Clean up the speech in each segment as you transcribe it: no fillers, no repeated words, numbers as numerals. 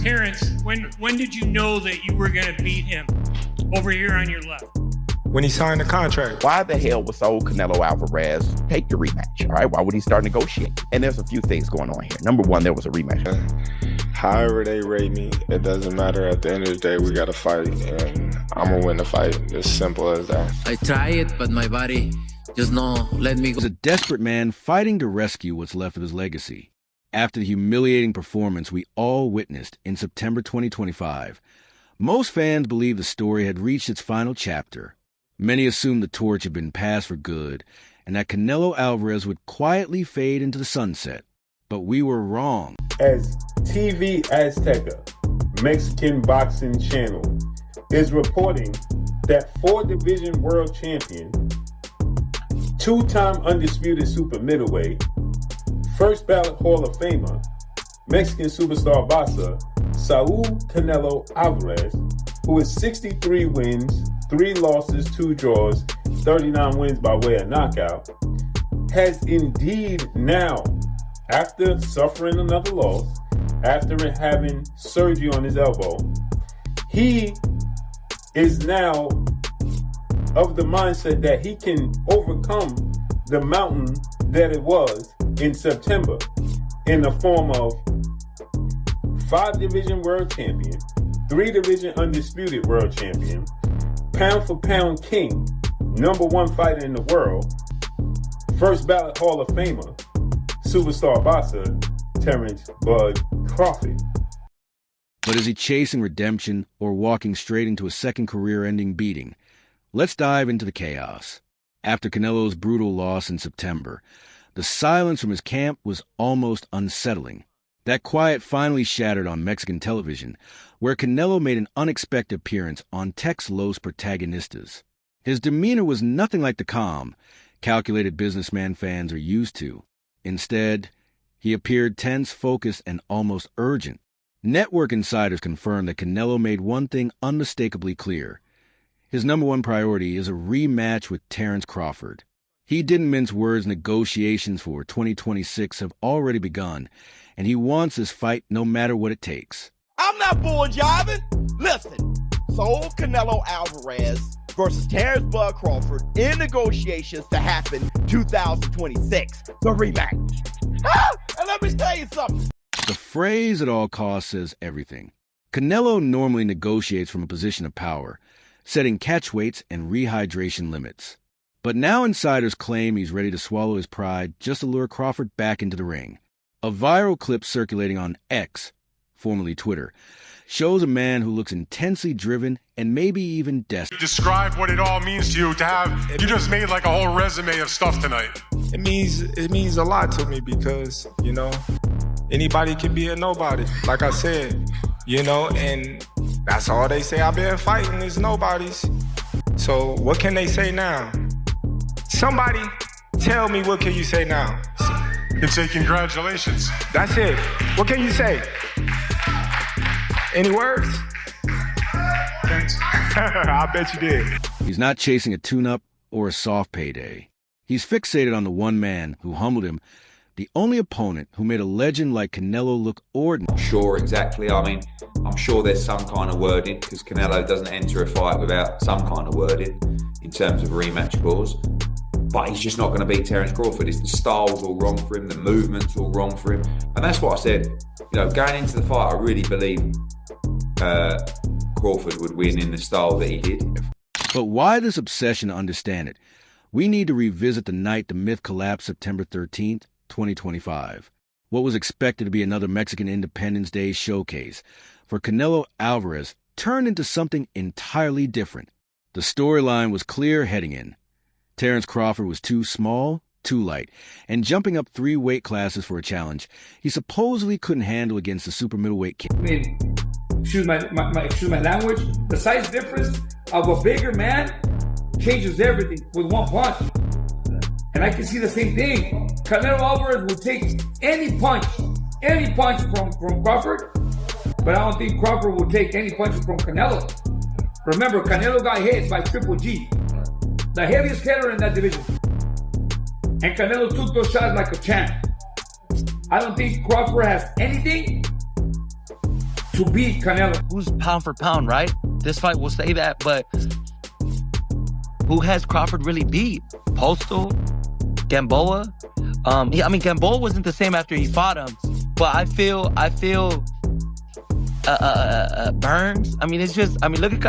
Terence, when did you know that you were going to beat him over here on your left? When he signed the contract. Why the hell was old Canelo Alvarez take the rematch? All right, why would he start negotiating? And there's a few things going on here. Number one, there was a rematch. However they rate me, it doesn't matter. At the end of the day, we got to fight, and I'm going to win the fight. It's simple as that. I try it, but my body just no let me go. He was a desperate man fighting to rescue what's left of his legacy. After the humiliating performance we all witnessed in September 2025, most fans believed the story had reached its final chapter. Many assumed the torch had been passed for good and that Canelo Alvarez would quietly fade into the sunset. But we were wrong. As TV Azteca, Mexican boxing channel, is reporting that 4-division world champion, 2-time undisputed super middleweight, first ballot Hall of Famer, Mexican superstar boxer, Saul Canelo Alvarez, who is 63 wins, 3 losses, 2 draws, 39 wins by way of knockout, has indeed now, after suffering another loss, after having surgery on his elbow, he is now of the mindset that he can overcome the mountain that it was in September in the form of 5-division world champion, 3-division undisputed world champion, pound for pound king, #1 fighter in the world, first ballot Hall of Famer, superstar boxer, Terence "Bud" Crawford. But is he chasing redemption or walking straight into a second career-ending beating? Let's dive into the chaos. After Canelo's brutal loss in September, the silence from his camp was almost unsettling. That quiet finally shattered on Mexican television, where Canelo made an unexpected appearance on Tex Los Protagonistas. His demeanor was nothing like the calm, calculated businessman fans are used to. Instead, he appeared tense, focused, and almost urgent. Network insiders confirmed that Canelo made one thing unmistakably clear. His #1 priority is a rematch with Terence Crawford. He didn't mince words. Negotiations for 2026 have already begun, and he wants this fight no matter what it takes. I'm not bull jiving. Listen, Saul Canelo Alvarez versus Terence "Bud" Crawford in negotiations to happen 2026. The rematch. And let me tell you something. The phrase "at all costs" says everything. Canelo normally negotiates from a position of power, setting catch weights and rehydration limits. But now insiders claim he's ready to swallow his pride just to lure Crawford back into the ring. A viral clip circulating on X, formerly Twitter, shows a man who looks intensely driven and maybe even desperate. Describe what it all means to you to have, you just made like a whole resume of stuff tonight. It means a lot to me because, anybody can be a nobody, like I said, and that's all they say I've been fighting is nobodies. So what can they say now? Somebody tell me, what can you say now? You can say congratulations. That's it. What can you say? Any words? Thanks. I bet you did. He's not chasing a tune-up or a soft payday. He's fixated on the one man who humbled him, the only opponent who made a legend like Canelo look ordinary. Sure, exactly. I mean, I'm sure there's some kind of wording because Canelo doesn't enter a fight without some kind of wording in terms of a rematch clause. But he's just not going to beat Terence Crawford. The style's all wrong for him, the movement's all wrong for him. And that's what I said. Going into the fight, I really believe Crawford would win in the style that he did. But why this obsession to understand it? We need to revisit the night the myth collapsed, September 13th, 2025. What was expected to be another Mexican Independence Day showcase for Canelo Alvarez turned into something entirely different. The storyline was clear heading in. Terence Crawford was too small, too light, and jumping up 3 weight classes for a challenge he supposedly couldn't handle against the super middleweight king. I mean, excuse my language, the size difference of a bigger man changes everything with one punch. And I can see the same thing. Canelo Alvarez will take any punch from Crawford, but I don't think Crawford will take any punches from Canelo. Remember, Canelo got hit by Triple G, the heaviest hitter in that division. And Canelo took those shots like a champ. I don't think Crawford has anything to beat Canelo. Who's pound for pound, right? This fight will say that, but who has Crawford really beat? Postal? Gamboa? Gamboa wasn't the same after he fought him, but I feel Burns. It's just, look at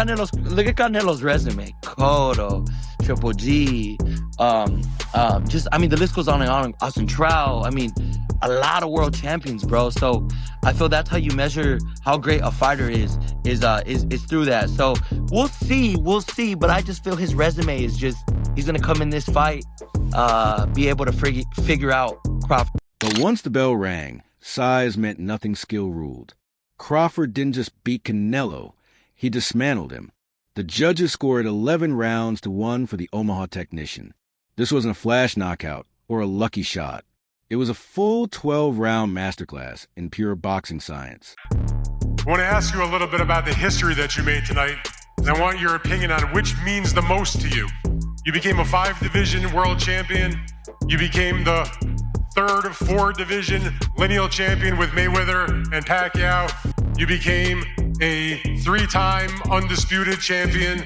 Canelo's resume. Cotto, Triple G, the list goes on and on. Austin Trout. A lot of world champions, bro. So I feel that's how you measure how great a fighter is through that. So we'll see. But I just feel his resume is just, he's gonna come in this fight, be able to figure out Crawford. But once the bell rang, size meant nothing skill ruled. Crawford didn't just beat Canelo, he dismantled him. The judges scored 11 rounds to 1 for the Omaha technician. This wasn't a flash knockout or a lucky shot. It was a full 12-round masterclass in pure boxing science. I want to ask you a little bit about the history that you made tonight, and I want your opinion on which means the most to you. You became a 5-division world champion. You became the 3rd of 4-division lineal champion with Mayweather and Pacquiao. You became a 3-time undisputed champion,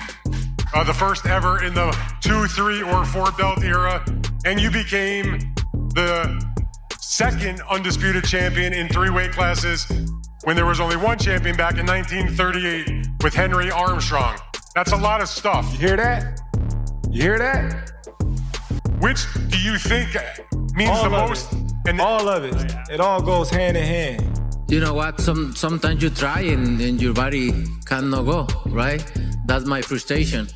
the first ever in the 2, 3, or 4 belt era. And you became the 2nd undisputed champion in 3 weight classes when there was only 1 champion back in 1938 with Henry Armstrong. That's a lot of stuff. You hear that? You hear that? Which do you think means all the most? And all of it. It all goes hand in hand. You know what? Sometimes you try and your body cannot go, right? That's my frustration.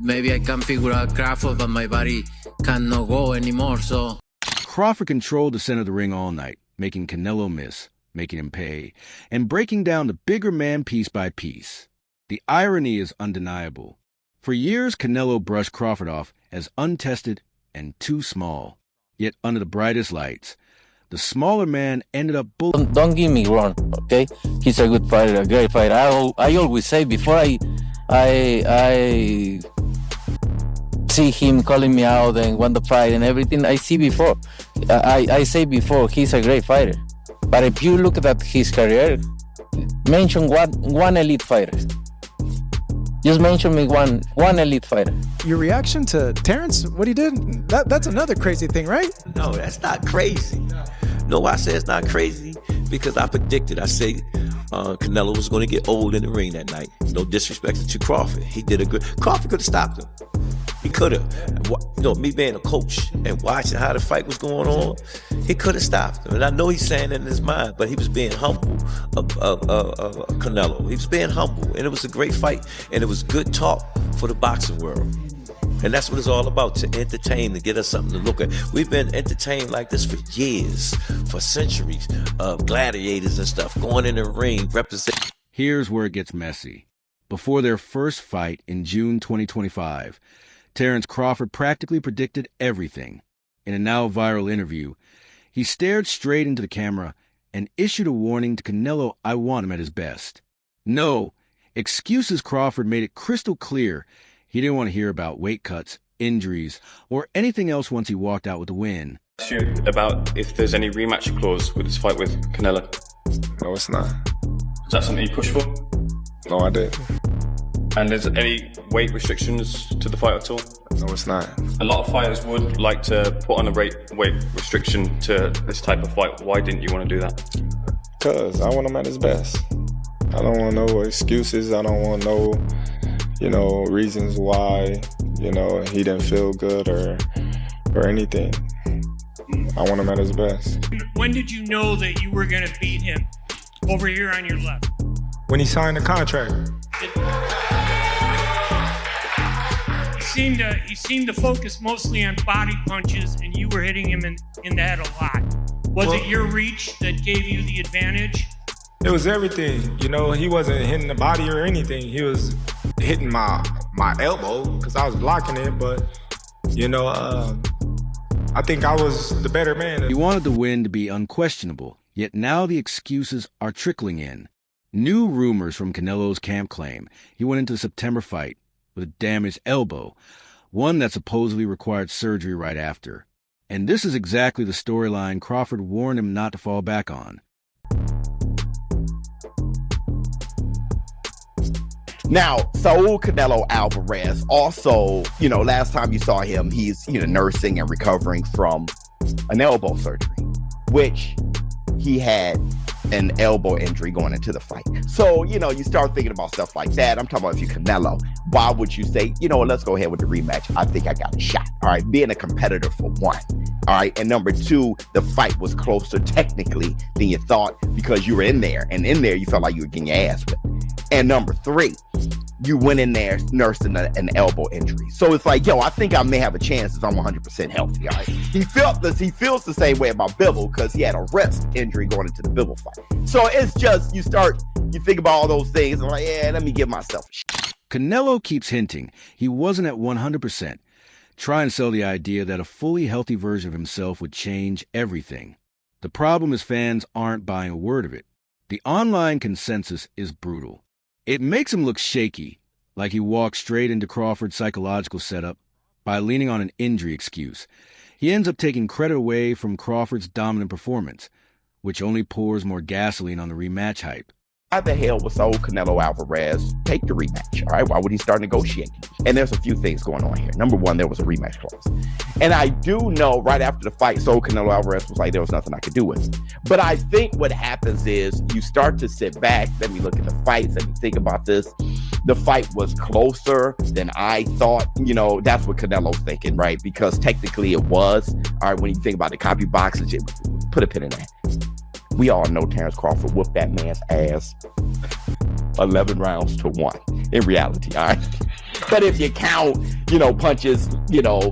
Maybe I can figure out Crawford, but my body cannot go anymore, so... Crawford controlled the center of the ring all night, making Canelo miss, making him pay, and breaking down the bigger man piece by piece. The irony is undeniable. For years, Canelo brushed Crawford off as untested and too small. Yet under the brightest lights, the smaller man ended up Don't get me wrong, okay? He's a good fighter, a great fighter. I always say before I see him calling me out and want to fight and everything, I say before he's a great fighter. But if you look at his career, mention one elite fighter. Just mention me one elite fighter. Your reaction to Terence, what he did, that's another crazy thing, right? No, that's not crazy. No, I say it's not crazy because I predicted. I say Canelo was going to get old in the ring that night. No disrespect to Crawford. He did a good... Crawford could have stopped him. He could have. Me being a coach and watching how the fight was going on, he could have stopped him. And I know he's saying it in his mind, but he was being humble of Canelo. He was being humble, and it was a great fight, and it was good talk for the boxing world. And that's what it's all about, to entertain, to get us something to look at. We've been entertained like this for years, for centuries, of gladiators and stuff, going in the ring, representing. Here's where it gets messy. Before their first fight in June 2025, Terence Crawford practically predicted everything. In a now viral interview, he stared straight into the camera and issued a warning to Canelo, "I want him at his best." No, excuses. Crawford made it crystal clear he didn't want to hear about weight cuts, injuries, or anything else once he walked out with the win. About if there's any rematch clause with this fight with Canelo. No, it's not. Is that something you push for? No, I didn't. And there's any weight restrictions to the fight at all? No, it's not. A lot of fighters would like to put on a weight restriction to this type of fight. Why didn't you want to do that? Because I want him at his best. I don't want no excuses. I don't want no, reasons why, he didn't feel good or anything. I want him at his best. When did you know that you were going to beat him? Over here on your left. When he signed the contract. He seemed to focus mostly on body punches, and you were hitting him in the head a lot. Was it your reach that gave you the advantage? It was everything. He wasn't hitting the body or anything. He was hitting my elbow because I was blocking it, but, I think I was the better man. He wanted the win to be unquestionable, yet now the excuses are trickling in. New rumors from Canelo's camp claim he went into the September fight with a damaged elbow, one that supposedly required surgery right after. And this is exactly the storyline Crawford warned him not to fall back on. Now, Saul Canelo Alvarez also, last time you saw him, he's, nursing and recovering from an elbow surgery, which he had an elbow injury going into the fight. So, you start thinking about stuff like that. I'm talking about if you're Canelo, why would you say, let's go ahead with the rematch? I think I got a shot. All right. Being a competitor for one. All right. And number two, the fight was closer technically than you thought because you were in there. And in there, you felt like you were getting your ass whipped. And number three, you went in there nursing an elbow injury. So it's like, I think I may have a chance if I'm 100% healthy. All right. He feels the same way about Bivol because he had a wrist injury going into the Bivol fight. So it's just, you think about all those things. I'm like, let me give myself a shot. Canelo keeps hinting he wasn't at 100%, trying to sell the idea that a fully healthy version of himself would change everything. The problem is fans aren't buying a word of it. The online consensus is brutal. It makes him look shaky, like he walked straight into Crawford's psychological setup by leaning on an injury excuse. He ends up taking credit away from Crawford's dominant performance, which only pours more gasoline on the rematch hype. Why the hell was Saul Canelo Alvarez take the rematch? All right, why would he start negotiating? And there's a few things going on here. Number one, there was a rematch clause. And I do know right after the fight, Saul Canelo Alvarez was like, there was nothing I could do with it. But I think what happens is you start to sit back, let me look at the fights, let me think about this. The fight was closer than I thought. That's what Canelo's thinking, right? Because technically it was. All right, when you think about the copy boxes, put a pin in that. We all know Terence Crawford whooped that man's ass 11 rounds to 1 in reality, all right? But if you count, punches,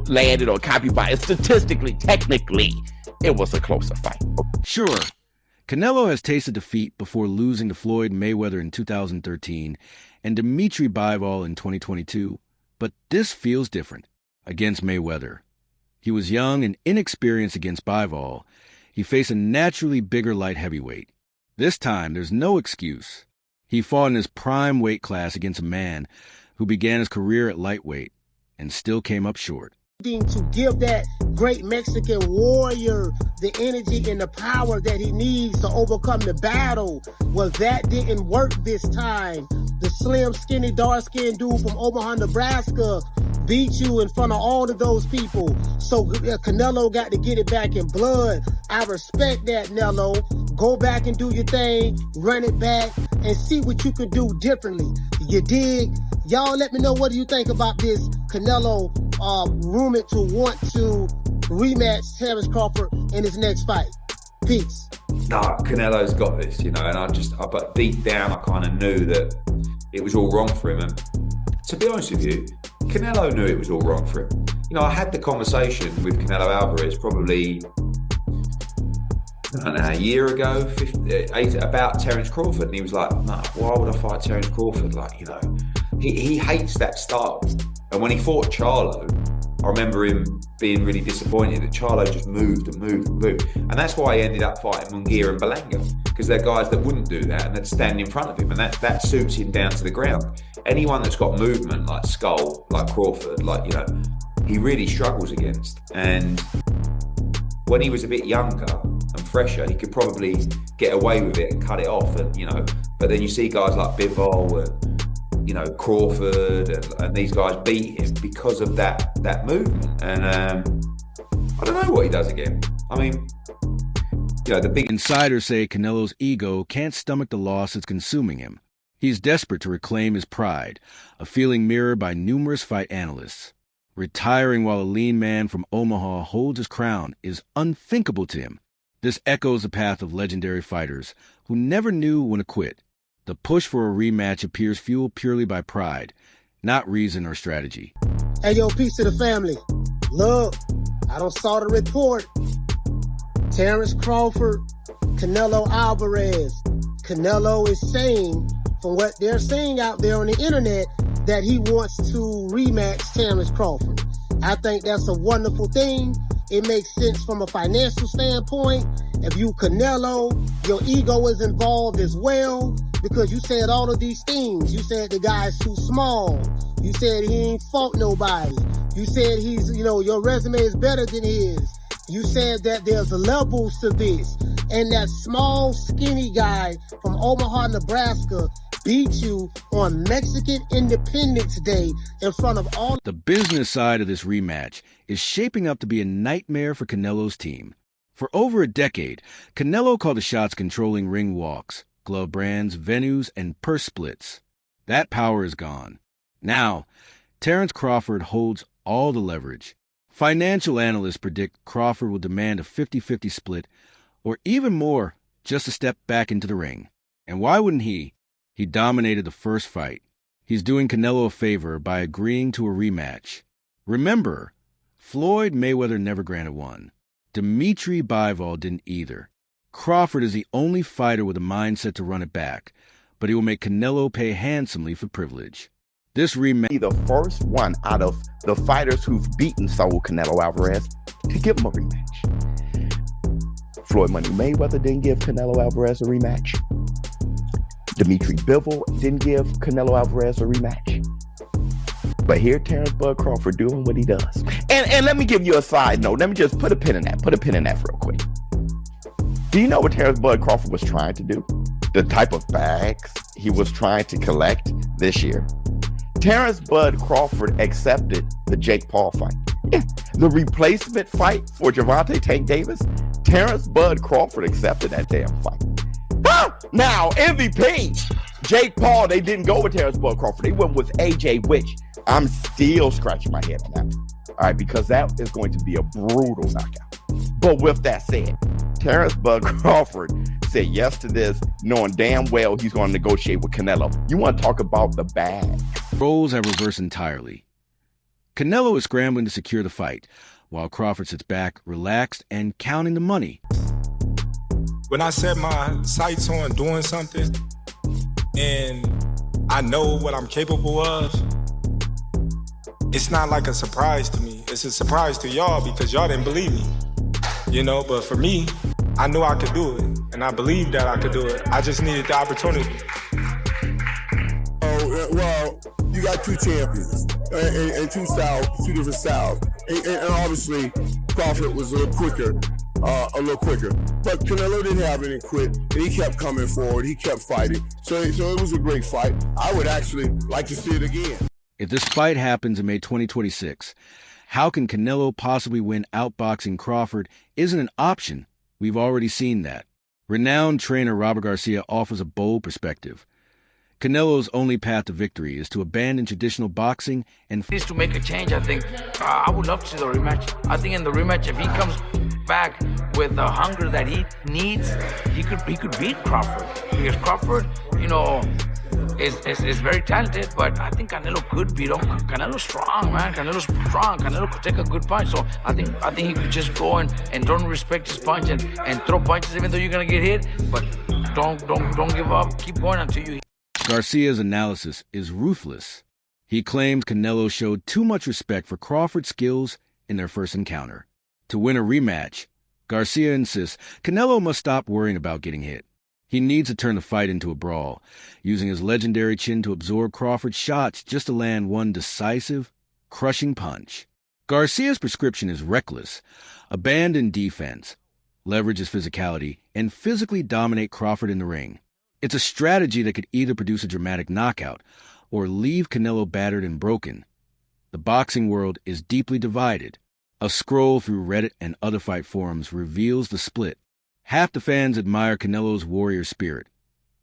landed or copy by it, statistically, technically, it was a closer fight. Sure, Canelo has tasted defeat before losing to Floyd Mayweather in 2013 and Dimitri Bivol in 2022, but this feels different against Mayweather. He was young and inexperienced against Bivol. He faced a naturally bigger light heavyweight. This time, there's no excuse. He fought in his prime weight class against a man who began his career at lightweight and still came up short. To give that great Mexican warrior the energy and the power that he needs to overcome the battle. Well, that didn't work this time. The slim, skinny, dark-skinned dude from Omaha, Nebraska beat you in front of all of those people. So Canelo got to get it back in blood. I respect that, Nello. Go back and do your thing, run it back, and see what you can do differently. You dig? Y'all let me know, what do you think about this Canelo rumored to want to rematch Terence Crawford in his next fight? Peace. Nah, Canelo's got this, but deep down I kind of knew that it was all wrong for him. And to be honest with you, Canelo knew it was all wrong for him. I had the conversation with Canelo Alvarez probably, I don't know, a year ago, about Terence Crawford, and he was like, "No, why would I fight Terence Crawford?" He hates that style. And when he fought Charlo, I remember him being really disappointed that Charlo just moved and moved and moved. And that's why he ended up fighting Munguia and Berlanga, because they're guys that wouldn't do that and they'd stand in front of him, and that suits him down to the ground. Anyone that's got movement, like Skull, like Crawford, he really struggles against. And when he was a bit younger and fresher, he could probably get away with it and cut it off, but then you see guys like Bivol and Crawford and these guys beat him because of that movement. And I don't know what he does again. I mean, the big insiders say Canelo's ego can't stomach the loss that's consuming him. He's desperate to reclaim his pride, a feeling mirrored by numerous fight analysts. Retiring while a lean man from Omaha holds his crown is unthinkable to him. This echoes the path of legendary fighters who never knew when to quit. The push for a rematch appears fueled purely by pride, not reason or strategy. Hey, yo, peace to the family. Look, I don't saw the report. Terence Crawford, Canelo Alvarez. Canelo is saying, from what they're saying out there on the internet, that he wants to rematch Terence Crawford. I think that's a wonderful thing. It makes sense from a financial standpoint. If you Canelo, your ego is involved as well, because you said all of these things. You said the guy's too small. You said he ain't fought nobody. You said your resume is better than his. You said that there's levels to this. And that small, skinny guy from Omaha, Nebraska beat you on Mexican Independence Day in front of all. The business side of this rematch is shaping up to be a nightmare for Canelo's team. For over a decade, Canelo called the shots controlling ring walks, glove brands, venues, and purse splits. That power is gone. Now, Terence Crawford holds all the leverage. Financial analysts predict Crawford will demand a 50-50 split, or even more, just to step back into the ring. And why wouldn't he? He dominated the first fight. He's doing Canelo a favor by agreeing to a rematch. Remember, Floyd Mayweather never granted one. Dimitri Bivol didn't either. Crawford is the only fighter with a mindset to run it back, but he will make Canelo pay handsomely for privilege. This rematch be the first one out of the fighters who've beaten Saul Canelo Alvarez to give him a rematch. Floyd Money Mayweather didn't give Canelo Alvarez a rematch. Dimitri Bivol didn't give Canelo Alvarez a rematch. But here, Terence Bud Crawford doing what he does. And let me give you a side note. Let me just put a pin in that. Put a pin in that real quick. Do you know what Terence Bud Crawford was trying to do? The type of bags he was trying to collect this year? Terence Bud Crawford accepted the Jake Paul fight. Yeah, the replacement fight for Gervonta Tank Davis. Terence Bud Crawford accepted that damn fight. Now, MVP, Jake Paul, they didn't go with Terence Bud Crawford. They went with AJ, which I'm still scratching my head on that. All right, because that is going to be a brutal knockout. But with that said, Terence Bud Crawford said yes to this, knowing damn well he's going to negotiate with Canelo. You want to talk about the bag? Roles have reversed entirely. Canelo is scrambling to secure the fight, while Crawford sits back, relaxed, and counting the money. When I set my sights on doing something and I know what I'm capable of, it's not like a surprise to me. It's a surprise to y'all because y'all didn't believe me. You know, but for me, I knew I could do it, and I believed that I could do it. I just needed the opportunity. Oh, well, you got two champions and two different styles. And obviously, Crawford was a little quicker. But Canelo didn't have any quit, and he kept coming forward. He kept fighting. So it was a great fight. I would actually like to see it again. If this fight happens in May 2026, how can Canelo possibly win outboxing Crawford isn't an option. We've already seen that. Renowned trainer Robert Garcia offers a bold perspective. Canelo's only path to victory is to abandon traditional boxing and needs to make a change. I think I would love to see the rematch. I think in the rematch, if he comes back with the hunger that he needs, he could beat Crawford. Because Crawford, you know, is very talented, but I think Canelo could beat him. Canelo's strong, man. Canelo's strong. Canelo could take a good punch. So I think he could just go and don't respect his punch and throw punches even though you're gonna get hit. But don't give up. Keep going until you. Garcia's analysis is ruthless. He claims Canelo showed too much respect for Crawford's skills in their first encounter. To win a rematch, Garcia insists Canelo must stop worrying about getting hit. He needs to turn the fight into a brawl, using his legendary chin to absorb Crawford's shots just to land one decisive, crushing punch. Garcia's prescription is reckless, abandon defense, leverage his physicality, and physically dominate Crawford in the ring. It's a strategy that could either produce a dramatic knockout or leave Canelo battered and broken. The boxing world is deeply divided. A scroll through Reddit and other fight forums reveals the split. Half the fans admire Canelo's warrior spirit,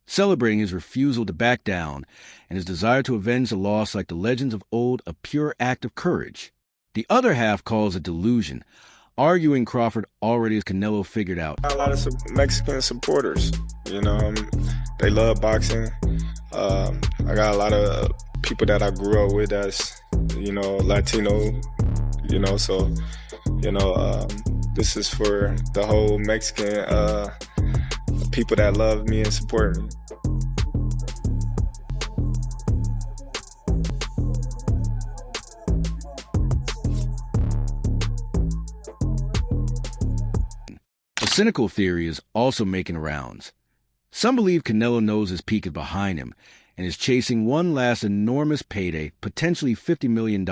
celebrating his refusal to back down and his desire to avenge the loss like the legends of old a pure act of courage. The other half calls it delusion, arguing Crawford already has Canelo figured out. A lot of Mexican supporters, you know, they love boxing. I got a lot of people that I grew up with as, you know, Latino, you know, so, you know, this is for the whole Mexican people that love me and support me. A cynical theory is also making rounds. Some believe Canelo knows his peak is behind him and is chasing one last enormous payday, potentially $50 million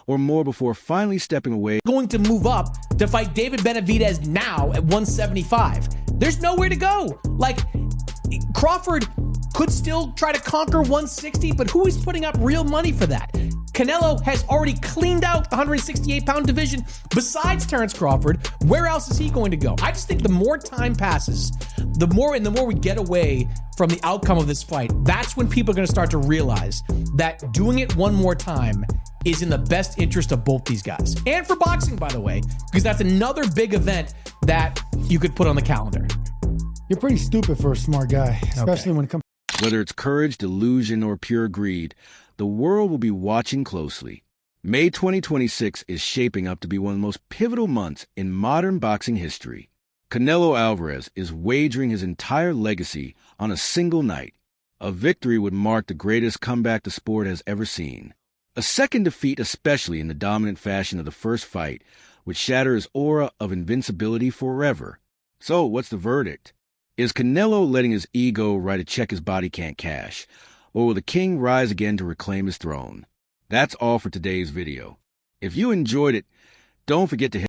or more before finally stepping away. Going to move up to fight David Benavidez now at 175. There's nowhere to go. Like, Crawford could still try to conquer 160, but who is putting up real money for that? Canelo has already cleaned out the 168-pound division. Besides Terence Crawford, where else is he going to go? I just think the more time passes, the more we get away from the outcome of this fight, that's when people are going to start to realize that doing it one more time is in the best interest of both these guys. And for boxing, by the way, because that's another big event that you could put on the calendar. You're pretty stupid for a smart guy, especially when it comes. Whether it's courage, delusion, or pure greed, the world will be watching closely. May 2026 is shaping up to be one of the most pivotal months in modern boxing history. Canelo Alvarez is wagering his entire legacy on a single night. A victory would mark the greatest comeback the sport has ever seen. A second defeat, especially in the dominant fashion of the first fight, would shatter his aura of invincibility forever. So, what's the verdict? Is Canelo letting his ego write a check his body can't cash? Or will the king rise again to reclaim his throne? That's all for today's video. If you enjoyed it, don't forget to hit